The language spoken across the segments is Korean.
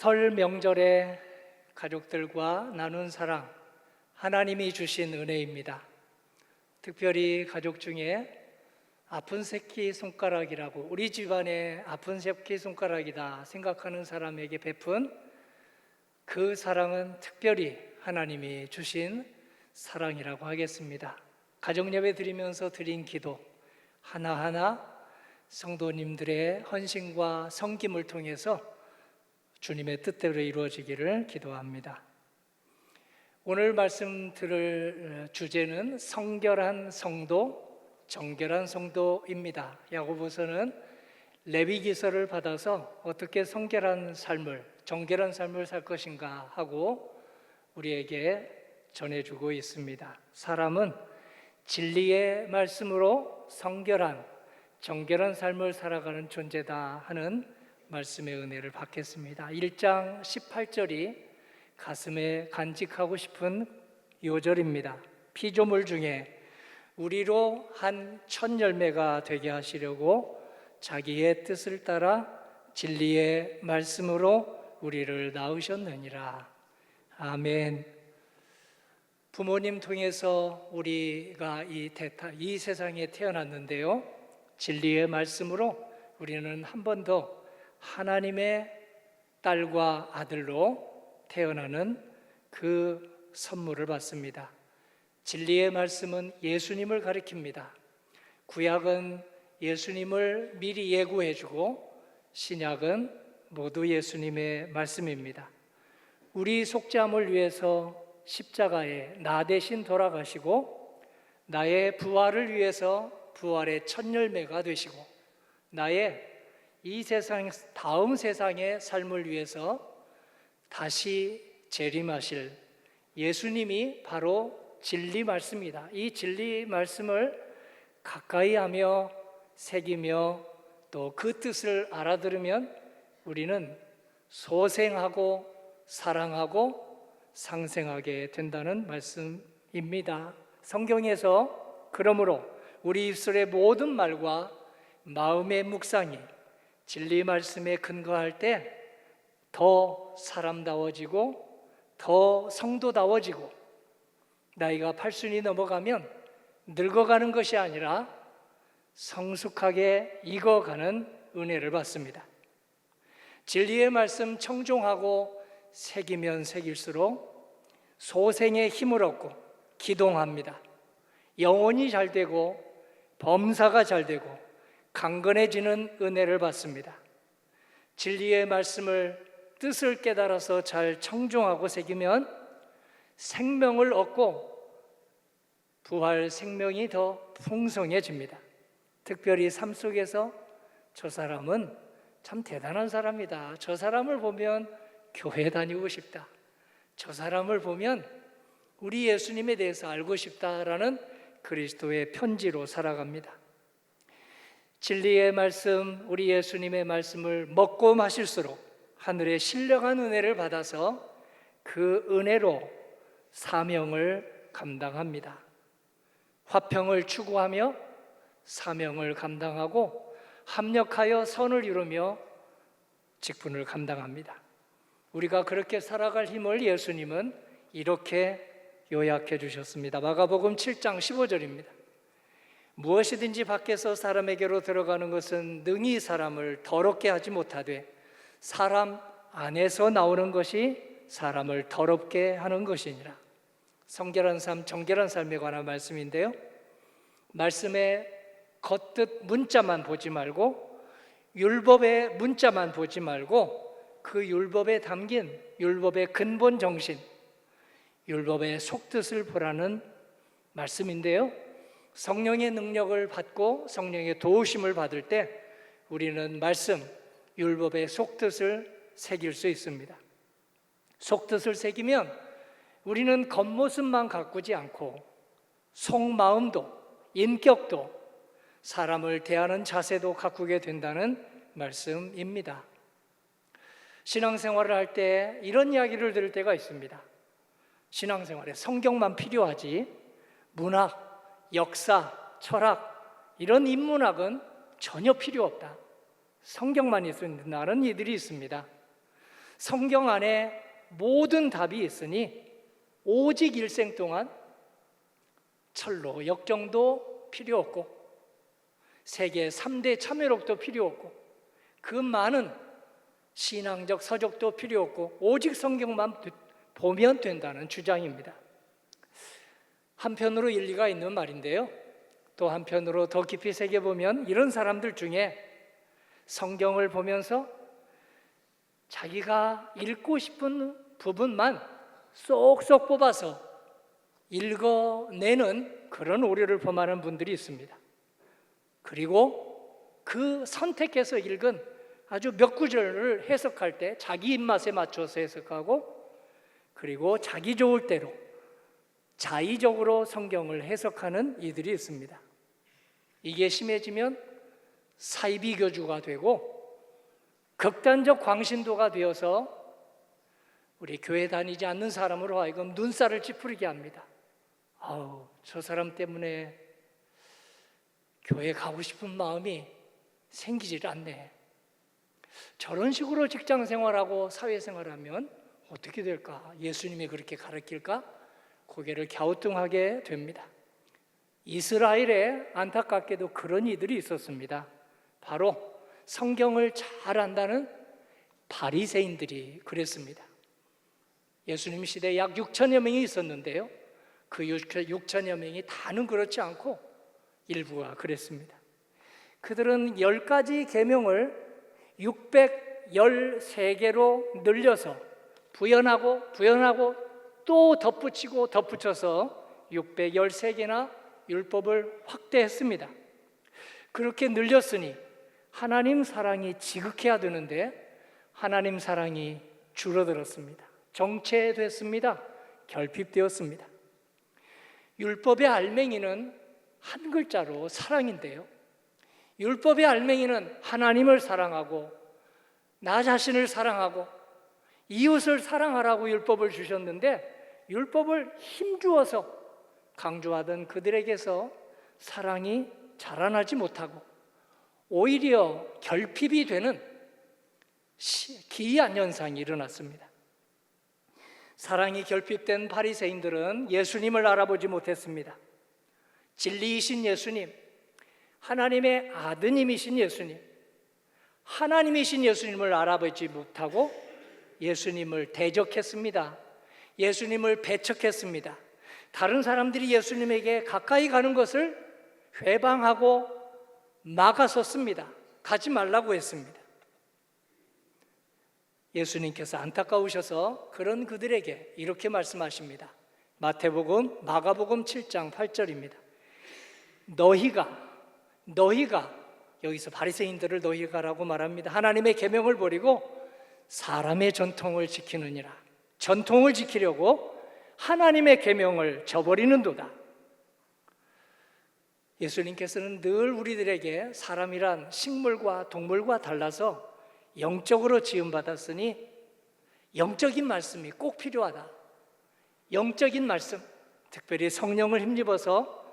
설 명절에 가족들과 나눈 사랑, 하나님이 주신 은혜입니다. 특별히 가족 중에 아픈 새끼손가락이라고, 우리 집안의 아픈 새끼손가락이다 생각하는 사람에게 베푼 그 사랑은 특별히 하나님이 주신 사랑이라고 하겠습니다. 가정예배 드리면서 드린 기도 하나하나 성도님들의 헌신과 섬김을 통해서 주님의 뜻대로 이루어지기를 기도합니다. 오늘 말씀 들을 주제는 성결한 성도, 정결한 성도입니다. 야고보서는 레위기서를 받아서 어떻게 성결한 삶을, 정결한 삶을 살 것인가 하고 우리에게 전해주고 있습니다. 사람은 진리의 말씀으로 성결한, 정결한 삶을 살아가는 존재다 하는 말씀의 은혜를 받겠습니다. 1장 18절이 가슴에 간직하고 싶은 요절입니다. 피조물 중에 우리로 한 첫 열매가 되게 하시려고 자기의 뜻을 따라 진리의 말씀으로 우리를 낳으셨느니라. 아멘. 부모님 통해서 우리가 이 세상에 태어났는데요, 진리의 말씀으로 우리는 한 번 더 하나님의 딸과 아들로 태어나는 그 선물을 받습니다. 진리의 말씀은 예수님을 가리킵니다. 구약은 예수님을 미리 예고해주고 신약은 모두 예수님의 말씀입니다. 우리 속죄함을 위해서 십자가에 나 대신 돌아가시고 나의 부활을 위해서 부활의 첫 열매가 되시고 나의 이 세상, 다음 세상의 삶을 위해서 다시 재림하실 예수님이 바로 진리 말씀이다. 이 진리 말씀을 가까이 하며 새기며 또 그 뜻을 알아들으면 우리는 소생하고 사랑하고 상생하게 된다는 말씀입니다. 성경에서 그러므로 우리 입술의 모든 말과 마음의 묵상이 진리 말씀에 근거할 때 더 사람다워지고 더 성도다워지고 나이가 80이 넘어가면 늙어가는 것이 아니라 성숙하게 익어가는 은혜를 받습니다. 진리의 말씀 청종하고 새기면 새길수록 소생의 힘을 얻고 기동합니다. 영혼이 잘 되고 범사가 잘 되고 강건해지는 은혜를 받습니다. 진리의 말씀을 뜻을 깨달아서 잘 청종하고 새기면 생명을 얻고 부활 생명이 더 풍성해집니다. 특별히 삶 속에서 저 사람은 참 대단한 사람이다, 저 사람을 보면 교회 다니고 싶다, 저 사람을 보면 우리 예수님에 대해서 알고 싶다라는 그리스도의 편지로 살아갑니다. 진리의 말씀, 우리 예수님의 말씀을 먹고 마실수록 하늘의 신령한 은혜를 받아서 그 은혜로 사명을 감당합니다. 화평을 추구하며 사명을 감당하고 합력하여 선을 이루며 직분을 감당합니다. 우리가 그렇게 살아갈 힘을 예수님은 이렇게 요약해 주셨습니다. 마가복음 7장 15절입니다. 무엇이든지 밖에서 사람에게로 들어가는 것은 능히 사람을 더럽게 하지 못하되 사람 안에서 나오는 것이 사람을 더럽게 하는 것이니라. 성결한 삶, 정결한 삶에 관한 말씀인데요, 말씀의 겉뜻 문자만 보지 말고 율법의 문자만 보지 말고 그 율법에 담긴 율법의 근본 정신, 율법의 속뜻을 보라는 말씀인데요, 성령의 능력을 받고 성령의 도우심을 받을 때 우리는 말씀, 율법의 속뜻을 새길 수 있습니다. 속뜻을 새기면 우리는 겉모습만 가꾸지 않고 속마음도, 인격도, 사람을 대하는 자세도 가꾸게 된다는 말씀입니다. 신앙생활을 할 때 이런 이야기를 들을 때가 있습니다. 신앙생활에 성경만 필요하지 문학, 역사, 철학 이런 인문학은 전혀 필요 없다, 성경만 있으면 된다는 이들이 있습니다. 성경 안에 모든 답이 있으니 오직 일생 동안 철로, 역정도 필요 없고 세계 3대 참회록도 필요 없고 그 많은 신앙적 서적도 필요 없고 오직 성경만 보면 된다는 주장입니다. 한편으로 일리가 있는 말인데요, 또 한편으로 더 깊이 새겨보면 이런 사람들 중에 성경을 보면서 자기가 읽고 싶은 부분만 쏙쏙 뽑아서 읽어내는 그런 오류를 범하는 분들이 있습니다. 그리고 그 선택해서 읽은 아주 몇 구절을 해석할 때 자기 입맛에 맞춰서 해석하고 그리고 자기 좋을 대로 자의적으로 성경을 해석하는 이들이 있습니다. 이게 심해지면 사이비교주가 되고 극단적 광신도가 되어서 우리 교회 다니지 않는 사람으로 하여금 눈살을 찌푸리게 합니다. 아우, 저 사람 때문에 교회 가고 싶은 마음이 생기질 않네. 저런 식으로 직장 생활하고 사회 생활하면 어떻게 될까? 예수님이 그렇게 가르칠까? 고개를 갸우뚱하게 됩니다. 이스라엘에 안타깝게도 그런 이들이 있었습니다. 바로 성경을 잘 안다는 바리새인들이 그랬습니다. 예수님 시대에 약 6천여 명이 있었는데요, 그 6천여 명이 다는 그렇지 않고 일부가 그랬습니다. 그들은 10가지 계명을 613개로 늘려서 부연하고 또 덧붙여서 613개나 율법을 확대했습니다. 그렇게 늘렸으니 하나님 사랑이 지극해야 되는데 하나님 사랑이 줄어들었습니다. 정체됐습니다. 결핍되었습니다. 율법의 알맹이는 한 글자로 사랑인데요, 율법의 알맹이는 하나님을 사랑하고 나 자신을 사랑하고 이웃을 사랑하라고 율법을 주셨는데 율법을 힘주어서 강조하던 그들에게서 사랑이 자라나지 못하고 오히려 결핍이 되는 기이한 현상이 일어났습니다. 사랑이 결핍된 바리새인들은 예수님을 알아보지 못했습니다. 진리이신 예수님, 하나님의 아드님이신 예수님, 하나님이신 예수님을 알아보지 못하고 예수님을 대적했습니다. 예수님을 배척했습니다. 다른 사람들이 예수님에게 가까이 가는 것을 회방하고 막아섰습니다. 가지 말라고 했습니다. 예수님께서 안타까우셔서 그런 그들에게 이렇게 말씀하십니다. 마태복음, 마가복음 7장 8절입니다. 너희가 여기서 바리새인들을 너희가라고 말합니다. 하나님의 계명을 버리고 사람의 전통을 지키느니라. 전통을 지키려고 하나님의 계명을 저버리는도다. 예수님께서는 늘 우리들에게 사람이란 식물과 동물과 달라서 영적으로 지음받았으니 영적인 말씀이 꼭 필요하다. 영적인 말씀, 특별히 성령을 힘입어서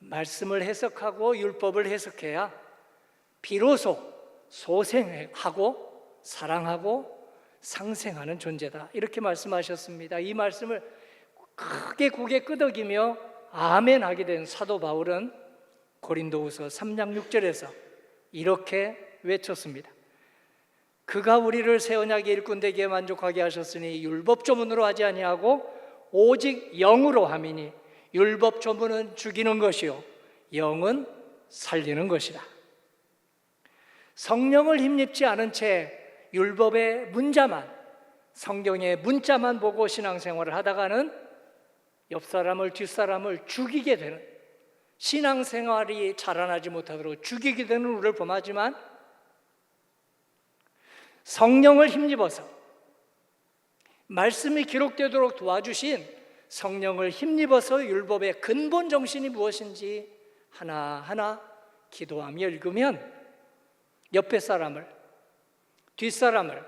말씀을 해석하고 율법을 해석해야 비로소 소생하고 사랑하고 상생하는 존재다. 이렇게 말씀하셨습니다. 이 말씀을 크게 고개 끄덕이며 아멘 하게 된 사도 바울은 고린도후서 3장 6절에서 이렇게 외쳤습니다. 그가 우리를 새 언약의 일꾼되게 만족하게 하셨으니 율법 조문으로 하지 아니하고 오직 영으로 함이니 율법 조문은 죽이는 것이요 영은 살리는 것이라. 성령을 힘입지 않은 채 율법의 문자만, 성경의 문자만 보고 신앙생활을 하다가는 옆 사람을 뒷사람을 죽이게 되는, 신앙생활이 자라나지 못하도록 죽이게 되는 우리를 범하지만 성령을 힘입어서 말씀이 기록되도록 도와주신 성령을 힘입어서 율법의 근본 정신이 무엇인지 하나하나 기도하며 읽으면 옆에 사람을, 뒷사람을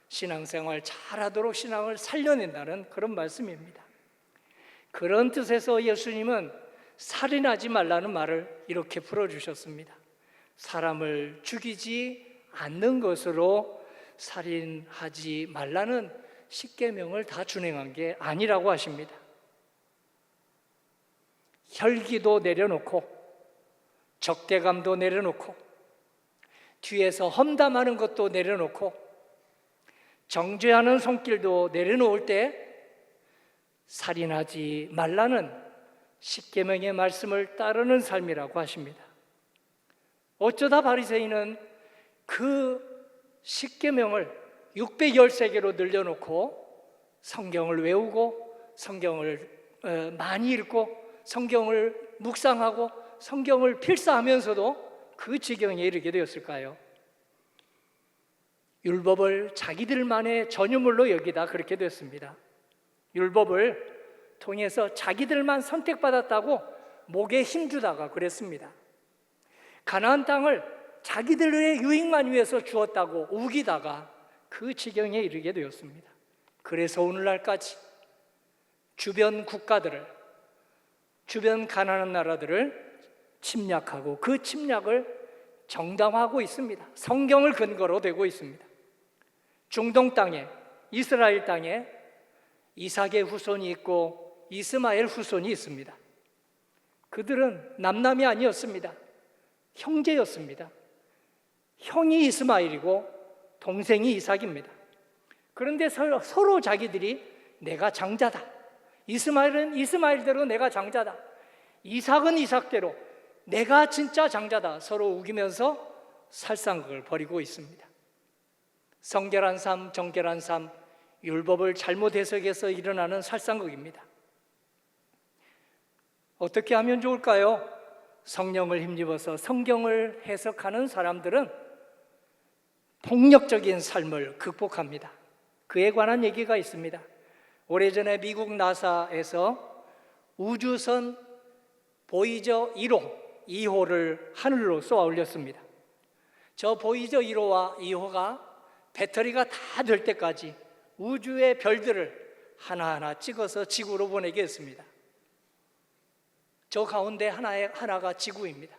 신앙생활 잘하도록 신앙을 살려낸다는 그런 말씀입니다. 그런 뜻에서 예수님은 살인하지 말라는 말을 이렇게 풀어주셨습니다. 사람을 죽이지 않는 것으로 살인하지 말라는 십계명을 다 준행한 게 아니라고 하십니다. 혈기도 내려놓고 적대감도 내려놓고 뒤에서 험담하는 것도 내려놓고 정죄하는 손길도 내려놓을 때 살인하지 말라는 십계명의 말씀을 따르는 삶이라고 하십니다. 어쩌다 바리새인은 그 십계명을 613개로 늘려놓고 성경을 외우고 성경을 많이 읽고 성경을 묵상하고 성경을 필사하면서도 그 지경에 이르게 되었을까요? 율법을 자기들만의 전유물로 여기다 그렇게 됐습니다. 율법을 통해서 자기들만 선택받았다고 목에 힘주다가 그랬습니다. 가나안 땅을 자기들의 유익만 위해서 주었다고 우기다가 그 지경에 이르게 되었습니다. 그래서 오늘날까지 주변 국가들을, 주변 가난한 나라들을 침략하고 그 침략을 정당화하고 있습니다. 성경을 근거로 되고 있습니다. 중동 땅에, 이스라엘 땅에 이삭의 후손이 있고 이스마엘 후손이 있습니다. 그들은 남남이 아니었습니다. 형제였습니다. 형이 이스마엘이고 동생이 이삭입니다. 그런데 서로 자기들이 내가 장자다, 이스마엘은 이스마엘대로 내가 장자다, 이삭은 이삭대로 내가 진짜 장자다, 서로 우기면서 살상극을 벌이고 있습니다. 성결한 삶, 정결한 삶, 율법을 잘못 해석해서 일어나는 살상극입니다. 어떻게 하면 좋을까요? 성령을 힘입어서 성경을 해석하는 사람들은 폭력적인 삶을 극복합니다. 그에 관한 얘기가 있습니다. 오래전에 미국 나사에서 우주선 보이저 1호, 2호를 하늘로 쏘아 올렸습니다. 저 보이저 1호와 2호가 배터리가 다 될 때까지 우주의 별들을 하나하나 찍어서 지구로 보내게 했습니다. 저 가운데 하나가 지구입니다.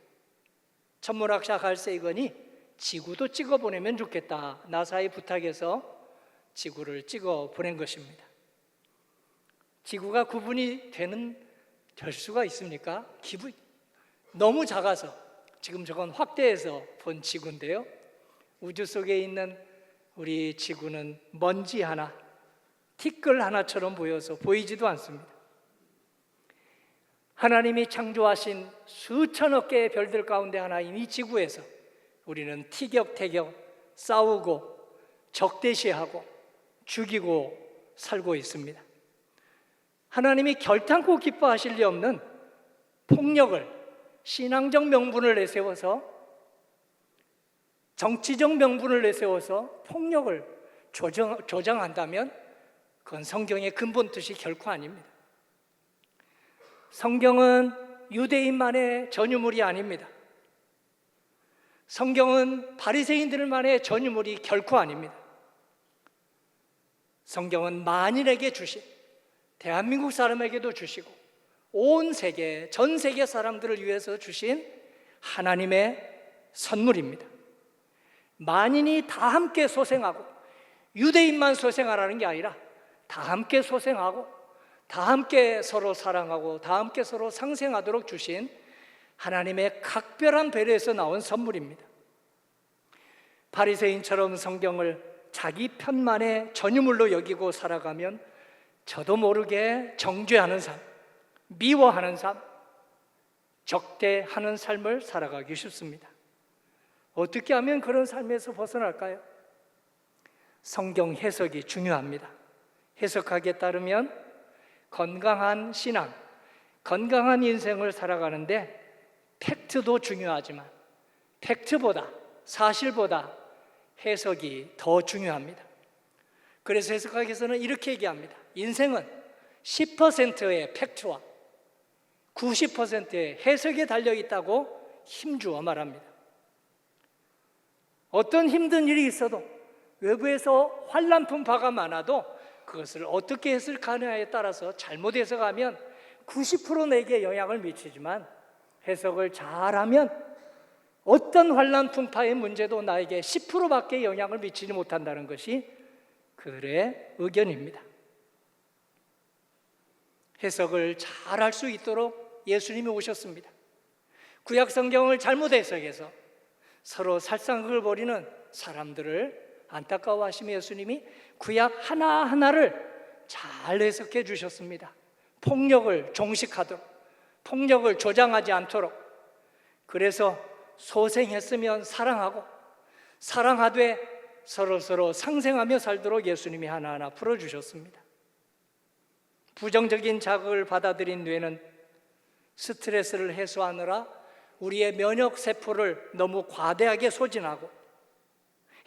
천문학자 칼 세이건이 지구도 찍어 보내면 좋겠다, 나사의 부탁에서 지구를 찍어 보낸 것입니다. 지구가 구분이 될 수가 있습니까? 너무 작아서, 지금 저건 확대해서 본 지구인데요, 우주 속에 있는 우리 지구는 먼지 하나, 티끌 하나처럼 보여서 보이지도 않습니다. 하나님이 창조하신 수천억 개의 별들 가운데 하나인 이 지구에서 우리는 티격태격 싸우고 적대시하고 죽이고 살고 있습니다. 하나님이 결탄코 기뻐하실 리 없는 폭력을 신앙적 명분을 내세워서, 정치적 명분을 내세워서 폭력을 조장한다면 그건 성경의 근본 뜻이 결코 아닙니다. 성경은 유대인만의 전유물이 아닙니다. 성경은 바리새인들만의 전유물이 결코 아닙니다. 성경은 만인에게 주신, 대한민국 사람에게도 주시고 온 세계, 전 세계 사람들을 위해서 주신 하나님의 선물입니다. 만인이 다 함께 소생하고, 유대인만 소생하라는 게 아니라 다 함께 소생하고 다 함께 서로 사랑하고 다 함께 서로 상생하도록 주신 하나님의 각별한 배려에서 나온 선물입니다. 바리새인처럼 성경을 자기 편만의 전유물로 여기고 살아가면 저도 모르게 정죄하는 삶, 미워하는 삶, 적대하는 삶을 살아가기 쉽습니다. 어떻게 하면 그런 삶에서 벗어날까요? 성경 해석이 중요합니다. 해석하기에 따르면 건강한 신앙, 건강한 인생을 살아가는데 팩트도 중요하지만 팩트보다, 사실보다 해석이 더 중요합니다. 그래서 해석학에서는 이렇게 얘기합니다. 인생은 10%의 팩트와 90%의 해석에 달려있다고 힘주어 말합니다. 어떤 힘든 일이 있어도, 외부에서 환난 풍파가 많아도 그것을 어떻게 해석하느냐에 따라서 잘못 해석하면 90% 내게 영향을 미치지만 해석을 잘하면 어떤 환난 풍파의 문제도 나에게 10%밖에 영향을 미치지 못한다는 것이 그들의 의견입니다. 해석을 잘 할 수 있도록 예수님이 오셨습니다. 구약 성경을 잘못 해석해서 서로 살상극을 벌이는 사람들을 안타까워하시며 예수님이 구약 하나하나를 잘 해석해 주셨습니다. 폭력을 종식하도록, 폭력을 조장하지 않도록. 그래서 소생했으면 사랑하고, 사랑하되 서로서로 상생하며 살도록 예수님이 하나하나 풀어주셨습니다. 부정적인 자극을 받아들인 뇌는 스트레스를 해소하느라 우리의 면역세포를 너무 과대하게 소진하고,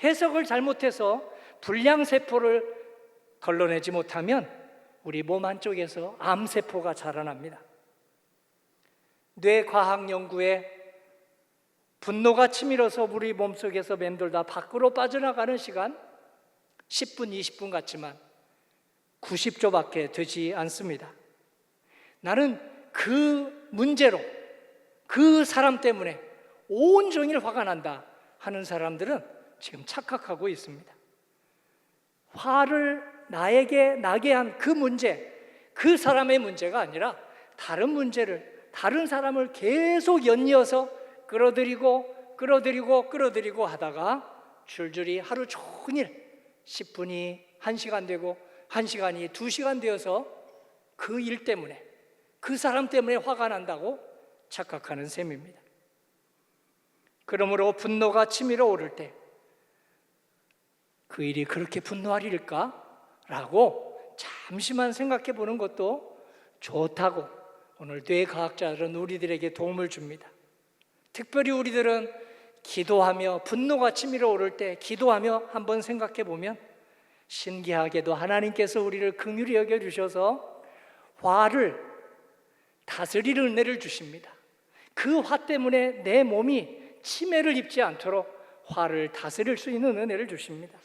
해석을 잘못해서 불량세포를 걸러내지 못하면 우리 몸 안쪽에서 암세포가 자라납니다. 뇌과학 연구에 분노가 치밀어서 우리 몸속에서 맴돌다 밖으로 빠져나가는 시간 10분, 20분 같지만 90초밖에 되지 않습니다. 나는 그 문제로, 그 사람 때문에 온종일 화가 난다 하는 사람들은 지금 착각하고 있습니다. 화를 나에게 나게 한 그 문제, 그 사람의 문제가 아니라 다른 문제를, 다른 사람을 계속 연이어서 끌어들이고 하다가 줄줄이 하루 종일 10분이 1시간 되고 1시간이 2시간 되어서 그 일 때문에, 그 사람 때문에 화가 난다고 착각하는 셈입니다. 그러므로 분노가 치밀어 오를 때 그 일이 그렇게 분노할 일일까? 라고 잠시만 생각해 보는 것도 좋다고 오늘 뇌과학자들은 우리들에게 도움을 줍니다. 특별히 우리들은 기도하며 분노가 치밀어 오를 때 기도하며 한번 생각해 보면 신기하게도 하나님께서 우리를 긍휼히 여겨주셔서 화를 다스릴 은혜를 주십니다. 그 화 때문에 내 몸이 치매를 입지 않도록 화를 다스릴 수 있는 은혜를 주십니다.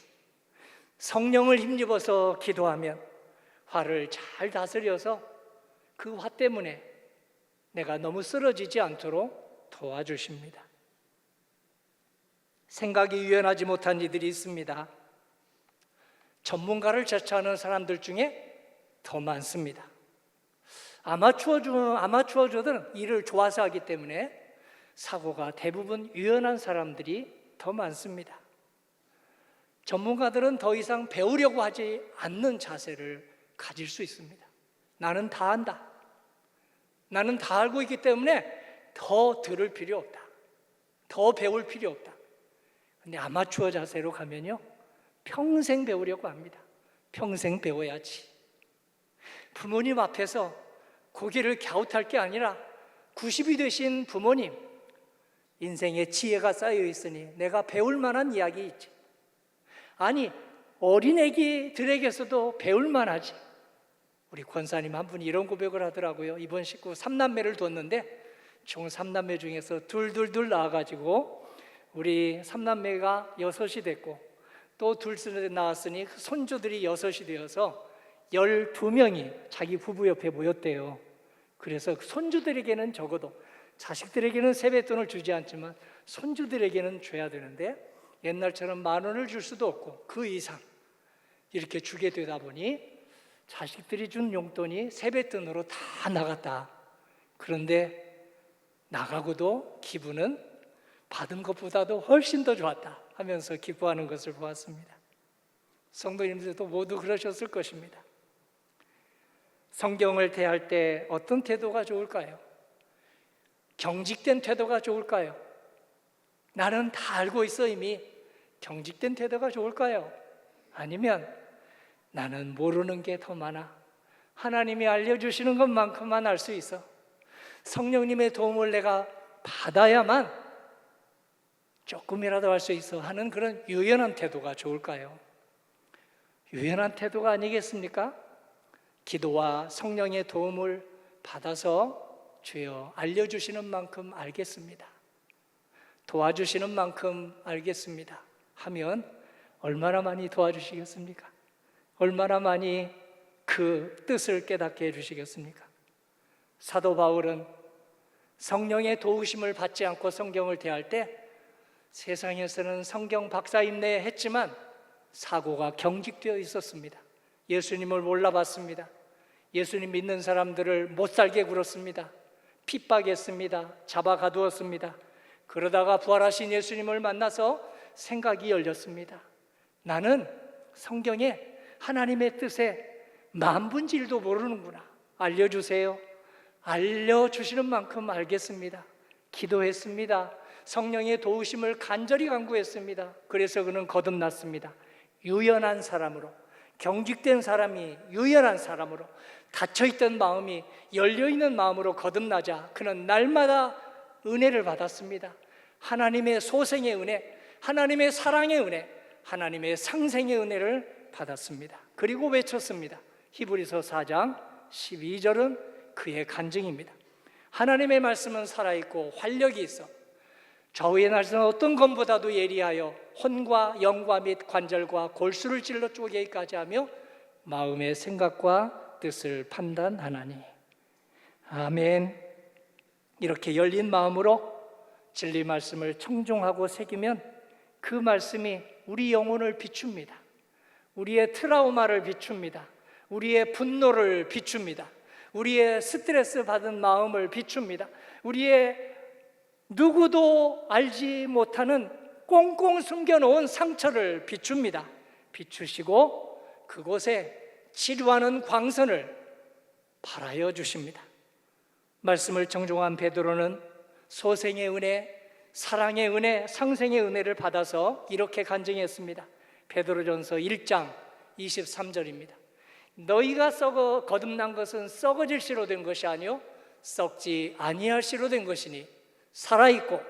성령을 힘입어서 기도하면 화를 잘 다스려서 그 화 때문에 내가 너무 쓰러지지 않도록 도와주십니다. 생각이 유연하지 못한 이들이 있습니다. 전문가를 제쳐하는 사람들 중에 더 많습니다. 아마추어들은 일을 좋아서 하기 때문에 사고가 대부분 유연한 사람들이 더 많습니다. 전문가들은 더 이상 배우려고 하지 않는 자세를 가질 수 있습니다. 나는 다 안다. 나는 다 알고 있기 때문에 더 들을 필요 없다. 더 배울 필요 없다. 근데 아마추어 자세로 가면요, 평생 배우려고 합니다. 평생 배워야지. 부모님 앞에서 고개를 갸웃할 게 아니라 90이 되신 부모님, 인생에 지혜가 쌓여 있으니 내가 배울 만한 이야기 있지. 아니, 어린애기들에게서도 배울 만하지. 우리 권사님 한 분이 이런 고백을 하더라고요. 이번 식구 3남매를 뒀는데 총 3남매 중에서 둘 낳아가지고 우리 3남매가 6이 됐고 또 둘 낳았으니 그 손주들이 6이 되어서 12명이 자기 부부 옆에 모였대요. 그래서 손주들에게는 적어도, 자식들에게는 세뱃돈을 주지 않지만 손주들에게는 줘야 되는데 옛날처럼 10,000원을 줄 수도 없고 그 이상 이렇게 주게 되다 보니 자식들이 준 용돈이 세뱃돈으로 다 나갔다. 그런데 나가고도 기분은 받은 것보다도 훨씬 더 좋았다 하면서 기뻐하는 것을 보았습니다. 성도님들도 모두 그러셨을 것입니다. 성경을 대할 때 어떤 태도가 좋을까요? 경직된 태도가 좋을까요? 나는 다 알고 있어 이미. 경직된 태도가 좋을까요? 아니면 나는 모르는 게 더 많아. 하나님이 알려주시는 것만큼만 알 수 있어. 성령님의 도움을 내가 받아야만 조금이라도 할 수 있어 하는 그런 유연한 태도가 좋을까요? 유연한 태도가 아니겠습니까? 기도와 성령의 도움을 받아서 주여 알려주시는 만큼 알겠습니다. 도와주시는 만큼 알겠습니다 하면 얼마나 많이 도와주시겠습니까? 얼마나 많이 그 뜻을 깨닫게 해주시겠습니까? 사도 바울은 성령의 도우심을 받지 않고 성경을 대할 때 세상에서는 성경 박사임내 했지만 사고가 경직되어 있었습니다. 예수님을 몰라봤습니다. 예수님 믿는 사람들을 못살게 굴었습니다. 핍박했습니다. 잡아 가두었습니다. 그러다가 부활하신 예수님을 만나서 생각이 열렸습니다. 나는 성경에 하나님의 뜻에 만분질도 모르는구나. 알려주세요. 알려주시는 만큼 알겠습니다. 기도했습니다. 성령의 도우심을 간절히 간구했습니다. 그래서 그는 거듭났습니다. 유연한 사람으로, 경직된 사람이 유연한 사람으로, 닫혀있던 마음이 열려있는 마음으로 거듭나자 그는 날마다 은혜를 받았습니다. 하나님의 소생의 은혜, 하나님의 사랑의 은혜, 하나님의 상생의 은혜를 받았습니다. 그리고 외쳤습니다. 히브리서 4장 12절은 그의 간증입니다. 하나님의 말씀은 살아있고 활력이 있어 좌우의 날선 어떤 검보다도 예리하여 혼과 영과 및 관절과 골수를 찔러 쪼개기까지 하며 마음의 생각과 뜻을 판단하나니. 아멘. 이렇게 열린 마음으로 진리 말씀을 청종하고 새기면 그 말씀이 우리 영혼을 비춥니다. 우리의 트라우마를 비춥니다. 우리의 분노를 비춥니다. 우리의 스트레스 받은 마음을 비춥니다. 우리의 누구도 알지 못하는 꽁꽁 숨겨놓은 상처를 비춥니다. 비추시고 그곳에 치료하는 광선을 발하여 주십니다. 말씀을 정종한 베드로는 소생의 은혜, 사랑의 은혜, 상생의 은혜를 받아서 이렇게 간증했습니다. 베드로전서 1장 23절입니다. 너희가 거듭난 것은 썩어질 씨로 된 것이 아니요 썩지 아니할 씨로 된 것이니 살아있고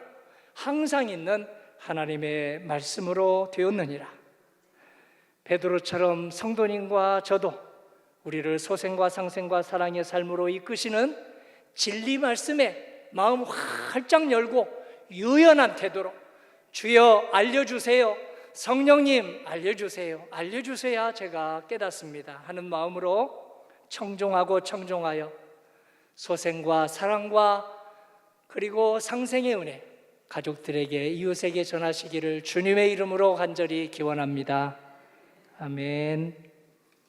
항상 있는 하나님의 말씀으로 되었느니라. 베드로처럼 성도님과 저도 우리를 소생과 상생과 사랑의 삶으로 이끄시는 진리 말씀에 마음 활짝 열고 유연한 태도로 주여 알려주세요, 성령님 알려주세요, 알려주셔야 제가 깨닫습니다 하는 마음으로 청종하고 청종하여 소생과 사랑과 그리고 상생의 은혜 가족들에게 이웃에게 전하시기를 주님의 이름으로 간절히 기원합니다. 아멘.